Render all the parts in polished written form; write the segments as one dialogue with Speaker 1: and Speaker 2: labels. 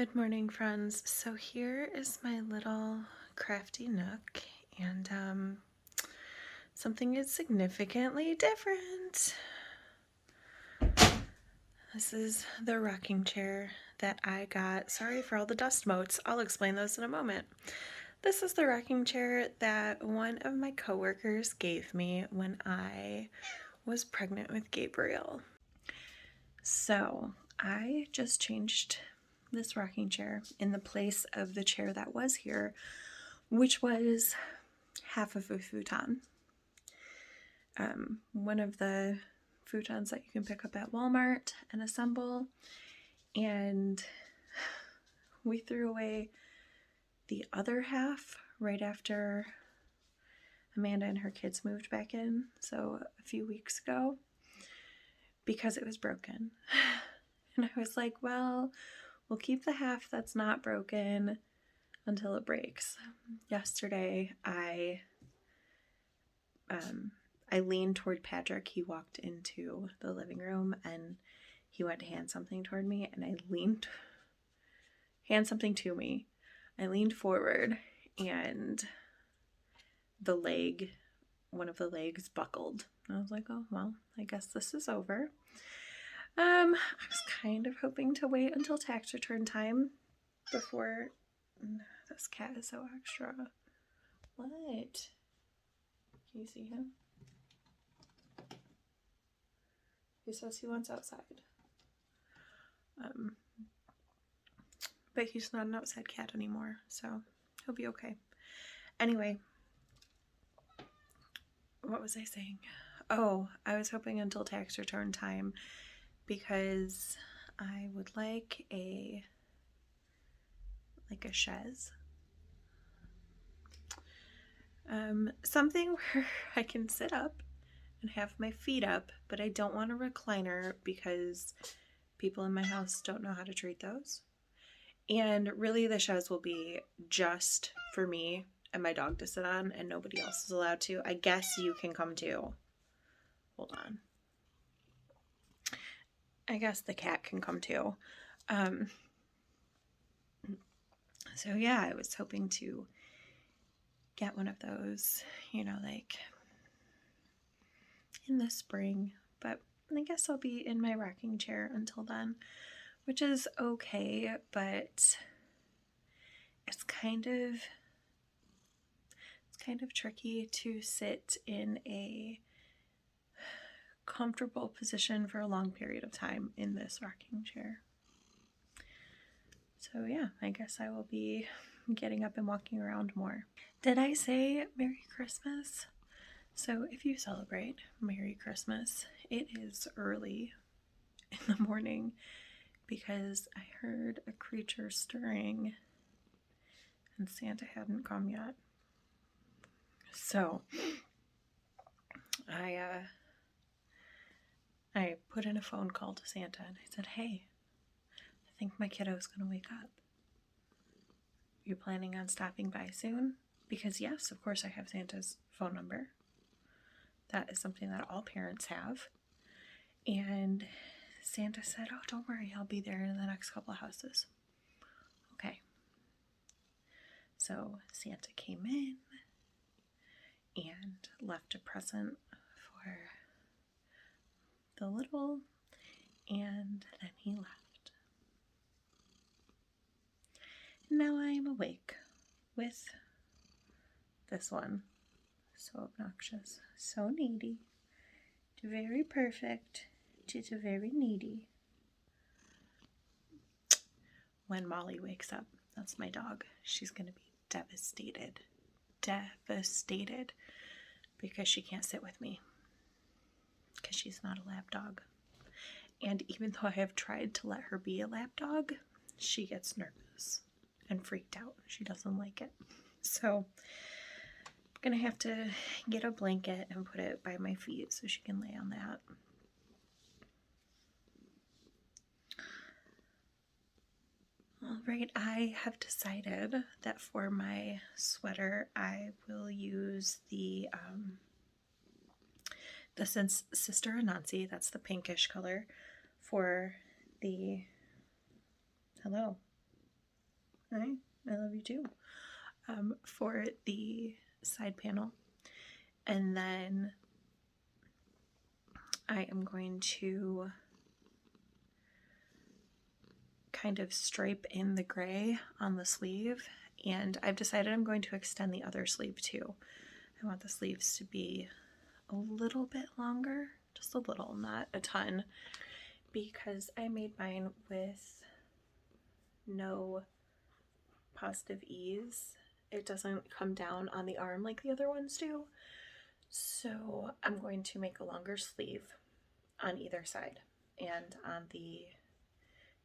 Speaker 1: Good morning, friends. So here is my little crafty nook, and something is significantly different. This is the rocking chair that I got. Sorry for all the dust motes. I'll explain those in a moment. This is the rocking chair that one of my coworkers gave me when I was pregnant with Gabriel. So I just changed this rocking chair in the place of the chair that was here, which was half of a futon. One of the futons that you can pick up at Walmart and assemble, and we threw away the other half right after Amanda and her kids moved back in, so a few weeks ago, because it was broken. And I was like, well, we'll keep the half that's not broken until it breaks. Yesterday, I leaned toward Patrick. He walked into the living room and he went to hand something toward me, and I hand something to me. I leaned forward and one of the legs buckled. I was like, oh, well, I guess this is over. I was kind of hoping to wait until tax return time before. This cat is so extra. What? Can you see him? He says he wants outside. But he's not an outside cat anymore, so he'll be okay. Anyway, what was I saying? Oh, I was hoping until tax return time because I would like a chaise. Something where I can sit up and have my feet up, but I don't want a recliner because people in my house don't know how to treat those. And really the chaise will be just for me and my dog to sit on, and nobody else is allowed to. I guess you can come too. Hold on. I guess the cat can come too. So yeah, I was hoping to get one of those, like in the spring, but I guess I'll be in my rocking chair until then, which is okay, but it's kind of tricky to sit in a comfortable position for a long period of time in this rocking chair. So yeah, I guess I will be getting up and walking around more. Did I say Merry Christmas? So if you celebrate Merry Christmas, it is early in the morning because I heard a creature stirring and Santa hadn't come yet. So I put in a phone call to Santa and I said, hey, I think my kiddo's going to wake up. You planning on stopping by soon? Because yes, of course I have Santa's phone number. That is something that all parents have. And Santa said, oh, don't worry, I'll be there in the next couple of houses. Okay. So Santa came in and left a present for the little, and then he left. And now I am awake with this one. So obnoxious, so needy, to very perfect, to very needy. When Molly wakes up, that's my dog, she's going to be devastated, because she can't sit with me, because she's not a lap dog. And even though I have tried to let her be a lap dog, she gets nervous and freaked out. She doesn't like it. So I'm gonna have to get a blanket and put it by my feet so she can lay on that. Alright, I have decided that for my sweater I will use the Sister Anansi, that's the pinkish color, for the, hello, Hi, I love you too. For the side panel. And then I am going to kind of stripe in the gray on the sleeve, and I've decided I'm going to extend the other sleeve too. I want the sleeves to be a little bit longer, just a little, not a ton, because I made mine with no positive ease. It doesn't come down on the arm like the other ones do. So I'm going to make a longer sleeve on either side, and on the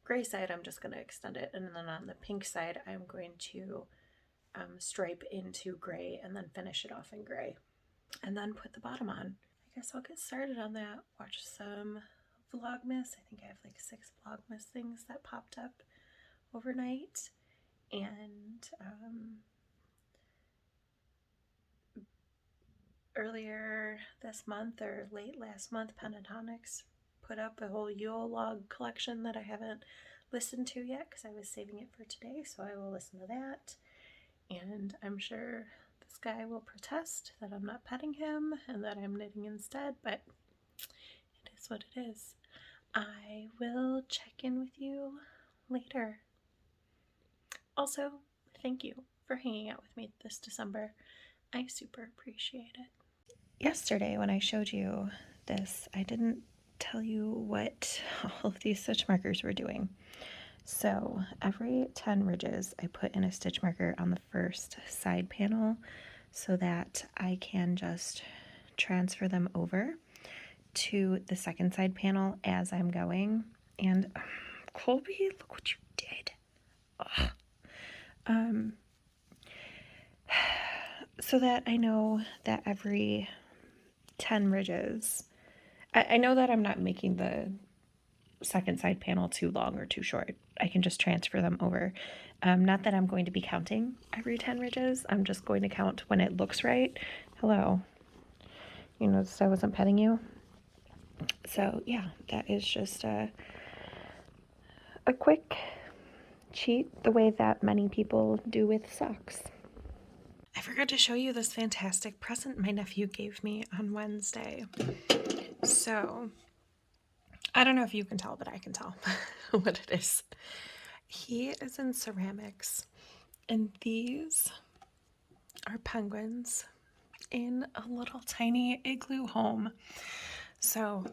Speaker 1: gray side I'm just going to extend it, and then on the pink side I'm going to stripe into gray and then finish it off in gray and then put the bottom on. I guess I'll get started on that. Watch some Vlogmas. I think I have like 6 Vlogmas things that popped up overnight, and earlier this month or late last month, Pentatonics put up a whole Yule log collection that I haven't listened to yet because I was saving it for today, so I will listen to that. And I'm sure this guy will protest that I'm not petting him and that I'm knitting instead, but it is what it is. I will check in with you later. Also, thank you for hanging out with me this December. I super appreciate it. Yesterday when I showed you this, I didn't tell you what all of these stitch markers were doing. So every 10 ridges I put in a stitch marker on the first side panel so that I can just transfer them over to the second side panel as I'm going. And Colby, look what you did. So that I know that every 10 ridges, I know that I'm not making the second side panel too long or too short. I can just transfer them over. Not that I'm going to be counting every 10 ridges. I'm just going to count when it looks right. Hello. You noticed I wasn't petting you? So yeah, that is just a quick cheat the way that many people do with socks. I forgot to show you this fantastic present my nephew gave me on Wednesday. So I don't know if you can tell, but I can tell what it is. He is in ceramics, and these are penguins in a little tiny igloo home. So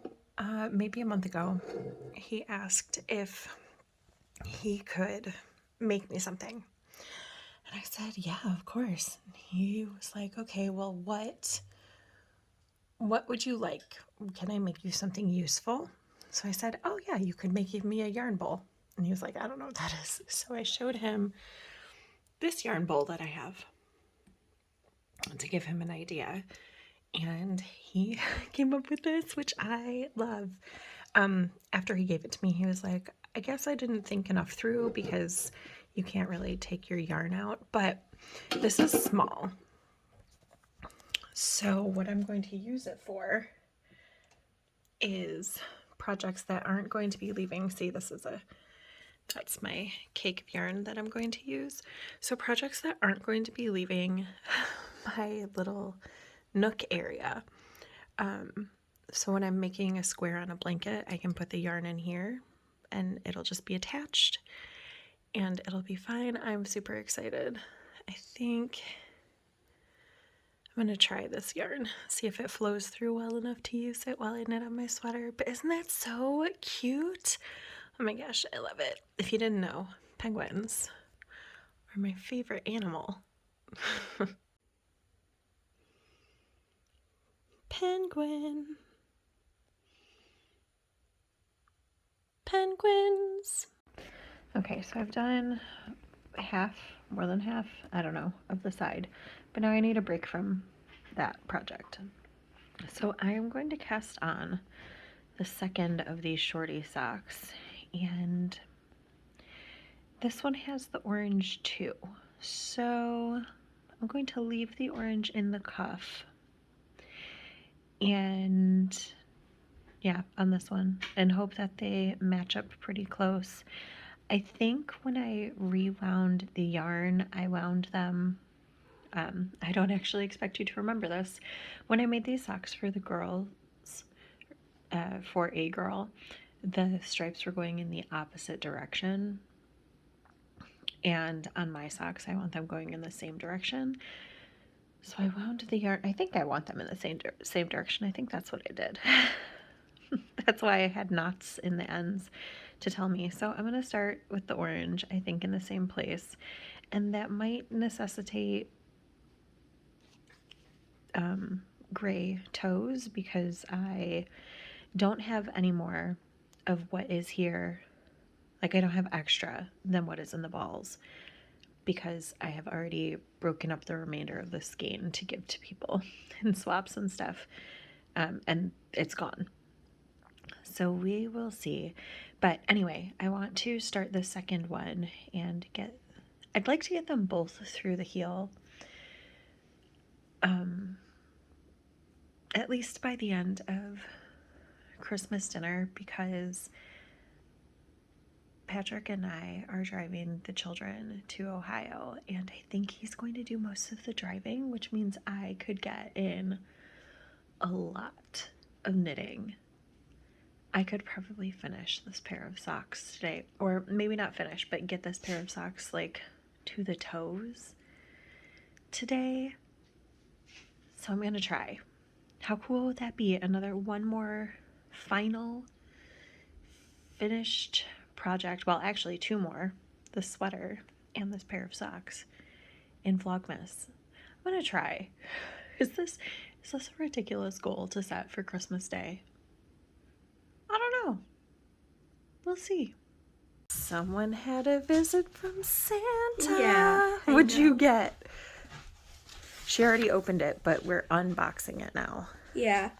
Speaker 1: maybe a month ago, he asked if he could make me something. And I said, yeah, of course. And he was like, okay, well, what would you like? Can I make you something useful? So I said, oh yeah, you could make me a yarn bowl. And he was like, I don't know what that is. So I showed him this yarn bowl that I have to give him an idea. And he came up with this, which I love. After he gave it to me, he was like, I guess I didn't think enough through because you can't really take your yarn out, but this is small. So what I'm going to use it for is projects that aren't going to be leaving. See, that's my cake of yarn that I'm going to use. So projects that aren't going to be leaving my little nook area. So when I'm making a square on a blanket, I can put the yarn in here and it'll just be attached and it'll be fine. I'm super excited. I think I'm going to try this yarn, see if it flows through well enough to use it while I knit on my sweater. But isn't that so cute? Oh my gosh, I love it. If you didn't know, penguins are my favorite animal. Penguin. Penguins. Okay, so I've done half, more than half, I don't know, of the side. But now I need a break from that project. So I am going to cast on the second of these Shortie socks, and this one has the orange too. So I'm going to leave the orange in the cuff, and yeah, on this one, and hope that they match up pretty close. I think when I rewound the yarn, I wound them, I don't actually expect you to remember this. When I made these socks for the girls, for a girl, the stripes were going in the opposite direction. And on my socks, I want them going in the same direction. So I wound the yarn. I think I want them in the same direction. I think that's what I did. That's why I had knots in the ends to tell me. So I'm going to start with the orange, I think, in the same place. And that might necessitate gray toes because I don't have any more of what is here. Like I don't have extra than what is in the balls because I have already broken up the remainder of the skein to give to people in swaps and stuff. And it's gone. So we will see. But anyway, I want to start the second one and I'd like to get them both through the heel. At least by the end of Christmas dinner, because Patrick and I are driving the children to Ohio, and I think he's going to do most of the driving, which means I could get in a lot of knitting. I could probably finish this pair of socks today, or maybe not finish, but get this pair of socks like to the toes today. So I'm gonna try. How cool would that be? One more final finished project. Well, actually 2 more, the sweater and this pair of socks in Vlogmas. I'm gonna try. Is this a ridiculous goal to set for Christmas Day? I don't know. We'll see. Someone had a visit from Santa.
Speaker 2: Yeah.
Speaker 1: What'd you get? She already opened it, but we're unboxing it now.
Speaker 2: Yeah.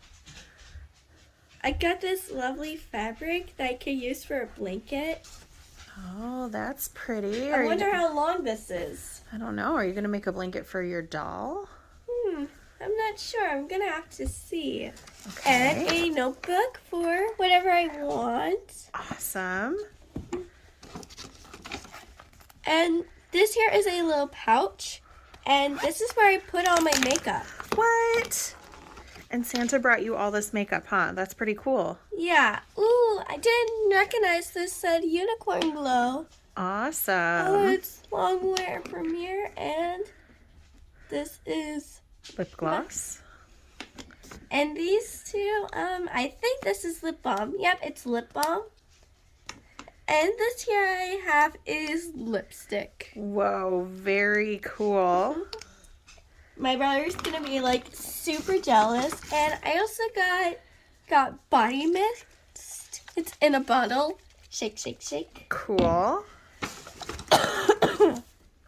Speaker 2: I got this lovely fabric that I could use for a blanket.
Speaker 1: Oh, that's pretty.
Speaker 2: I wonder how long this is.
Speaker 1: I don't know. Are you going to make a blanket for your doll?
Speaker 2: I'm not sure. I'm going to have to see.
Speaker 1: Okay.
Speaker 2: And a notebook for whatever I want.
Speaker 1: Awesome.
Speaker 2: And this here is a little pouch. And this is where I put all my makeup.
Speaker 1: What? And Santa brought you all this makeup, huh? That's pretty cool.
Speaker 2: Yeah. Ooh, I didn't recognize this said Unicorn Glow.
Speaker 1: Awesome.
Speaker 2: Oh, it's long wear premiere. And this is
Speaker 1: Lip gloss.
Speaker 2: And these two, I think this is lip balm. Yep, it's lip balm. And this here I have is lipstick.
Speaker 1: Whoa, very cool.
Speaker 2: My brother's gonna be like super jealous. And I also got body mist. It's in a bottle. Shake, shake, shake.
Speaker 1: Cool.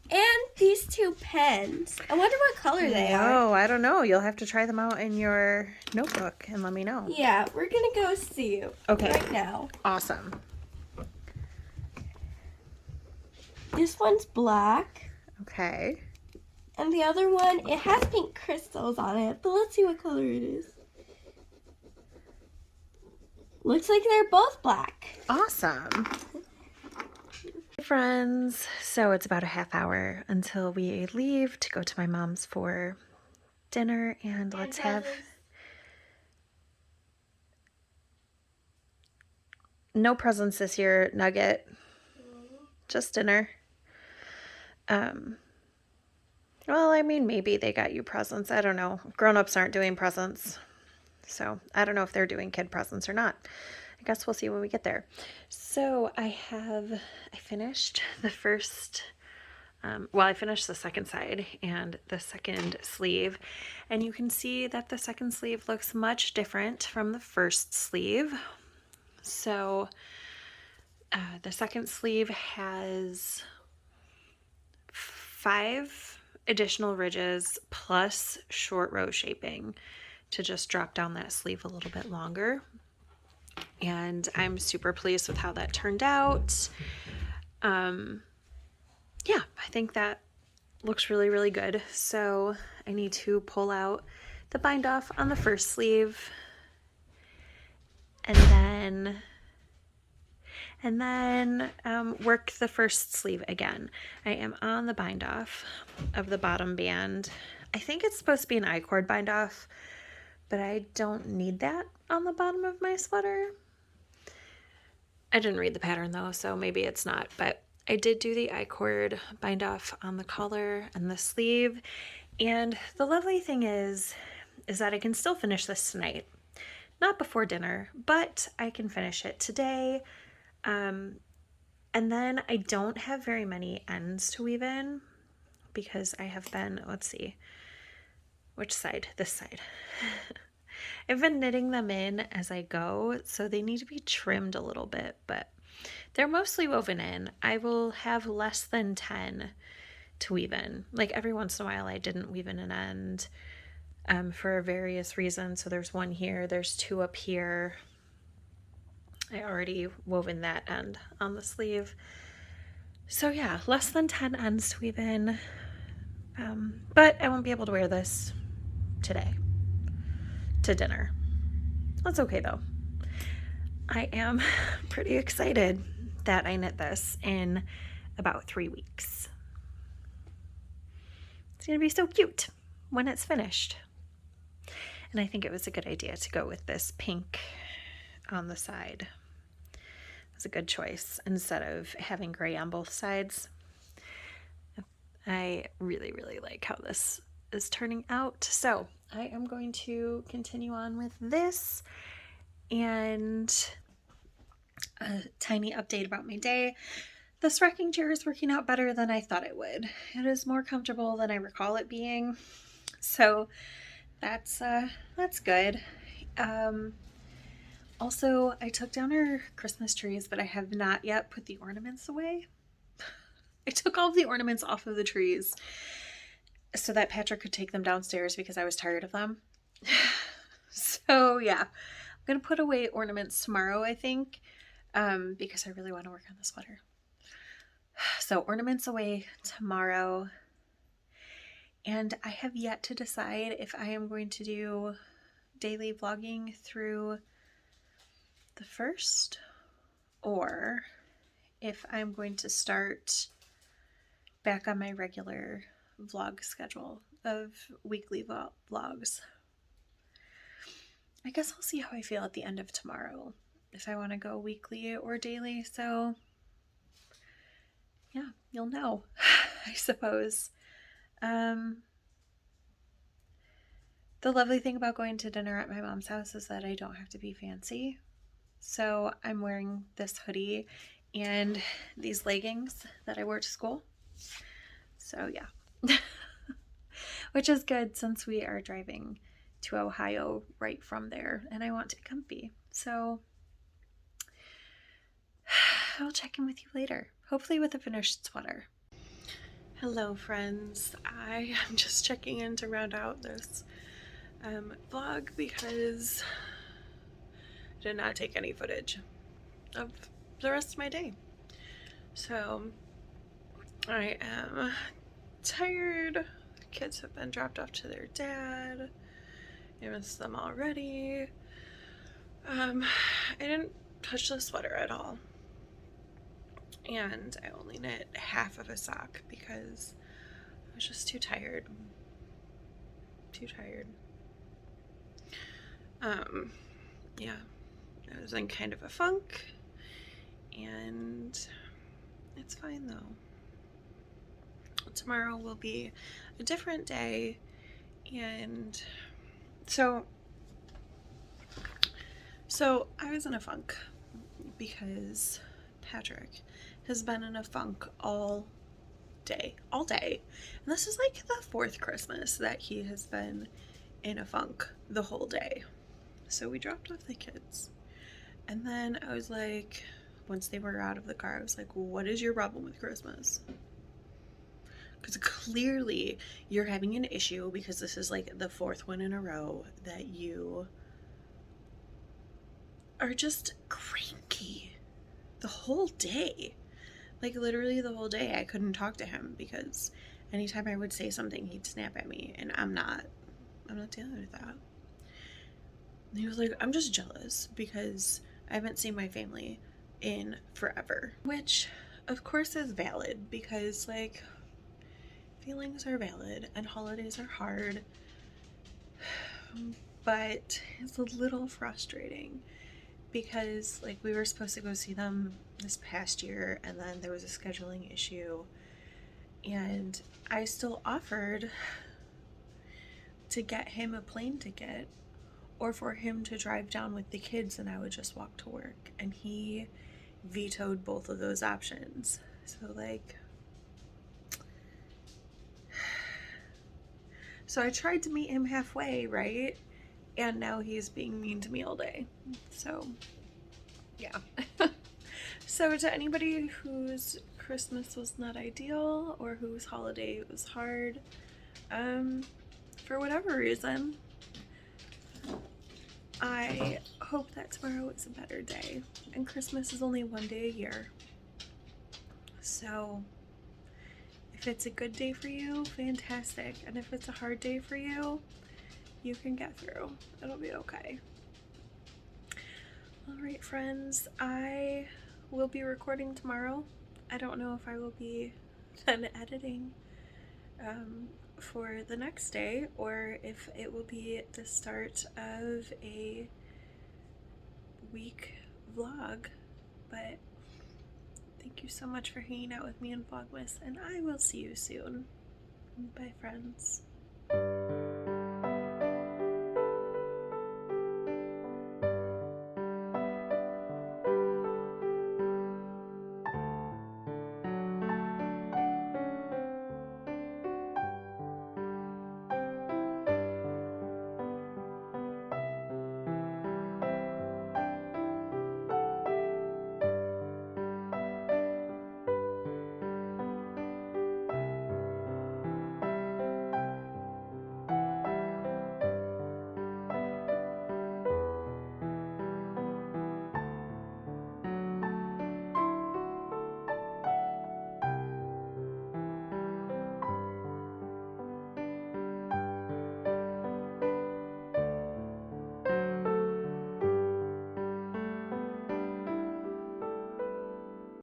Speaker 2: And these 2 pens. I wonder what color they are.
Speaker 1: Oh, I don't know. You'll have to try them out in your notebook and let me know.
Speaker 2: Yeah, we're gonna go see you right now.
Speaker 1: Awesome.
Speaker 2: This one's black.
Speaker 1: Okay.
Speaker 2: And the other one, it has pink crystals on it. But let's see what color it is. Looks like they're both black.
Speaker 1: Awesome. Hey friends, so it's about a half hour until we leave to go to my mom's for dinner, and let's have no presents this year, Nugget. Just dinner. Well, I mean, maybe they got you presents. I don't know. Grown-ups aren't doing presents. So I don't know if they're doing kid presents or not. I guess we'll see when we get there. So I finished the first, I finished the second side and the second sleeve. And you can see that the second sleeve looks much different from the first sleeve. So the second sleeve has 5 additional ridges plus short row shaping to just drop down that sleeve a little bit longer. And I'm super pleased with how that turned out. Yeah, I think that looks really, really good. So I need to pull out the bind off on the first sleeve. And And then work the first sleeve again. I am on the bind off of the bottom band. I think it's supposed to be an I-cord bind off, but I don't need that on the bottom of my sweater. I didn't read the pattern though, so maybe it's not, but I did do the I-cord bind off on the collar and the sleeve. And the lovely thing is that I can still finish this tonight. Not before dinner, but I can finish it today. And then I don't have very many ends to weave in because I have been, let's see, which side? This side. I've been knitting them in as I go, so they need to be trimmed a little bit, but they're mostly woven in. I will have less than 10 to weave in. Like every once in a while I didn't weave in an end for various reasons. So there's one here, there's 2 up here. I already woven that end on the sleeve. So yeah, less than 10 ends to weave in. But I won't be able to wear this today to dinner. That's okay though. I am pretty excited that I knit this in about 3 weeks. It's gonna be so cute when it's finished. And I think it was a good idea to go with this pink on the side. It was a good choice instead of having gray on both sides. I really, really like how this is turning out. So I am going to continue on with this, and a tiny update about my day. This rocking chair is working out better than I thought it would. It is more comfortable than I recall it being. So that's good. Also, I took down our Christmas trees, but I have not yet put the ornaments away. I took all of the ornaments off of the trees so that Patrick could take them downstairs because I was tired of them. So yeah, I'm gonna put away ornaments tomorrow, I think, because I really want to work on the sweater. So ornaments away tomorrow. And I have yet to decide if I am going to do daily vlogging through the 1st or if I'm going to start back on my regular vlog schedule of weekly vlogs. I guess I'll see how I feel at the end of tomorrow, if I want to go weekly or daily. So yeah, you'll know, I suppose. The lovely thing about going to dinner at my mom's house is that I don't have to be fancy. So I'm wearing this hoodie and these leggings that I wore to school. So yeah, which is good since we are driving to Ohio right from there and I want to be comfy. So I'll check in with you later, hopefully with a finished sweater. Hello friends, I am just checking in to round out this vlog because I did not take any footage of the rest of my day. So I am tired. The kids have been dropped off to their dad. I miss them already. I didn't touch the sweater at all. And I only knit half of a sock because I was just too tired. Yeah, I was in kind of a funk, and it's fine though. Tomorrow will be a different day, and so I was in a funk because Patrick has been in a funk all day, and this is like the 4th Christmas that he has been in a funk the whole day. So we dropped off the kids, and then I was like, once they were out of the car, I was like, what is your problem with Christmas? Because clearly you're having an issue because this is like the 4th one in a row that you are just cranky the whole day. Like literally the whole day I couldn't talk to him because anytime I would say something he'd snap at me, and I'm not dealing with that. And he was like, I'm just jealous because I haven't seen my family in forever, which of course is valid because like feelings are valid and holidays are hard, but it's a little frustrating because like we were supposed to go see them this past year and then there was a scheduling issue, and I still offered to get him a plane ticket or for him to drive down with the kids and I would just walk to work, and he vetoed both of those options. So like, so I tried to meet him halfway, right? And now he's being mean to me all day. So yeah. So to anybody whose Christmas was not ideal or whose holiday was hard, for whatever reason, I hope that tomorrow is a better day. And Christmas is only one day a year. So if it's a good day for you, fantastic. And if it's a hard day for you, you can get through. It'll be okay. Alright friends, I will be recording tomorrow. I don't know if I will be done editing for the next day or if it will be the start of a week vlog, but thank you so much for hanging out with me in Vlogmas, and I will see you soon. Bye friends.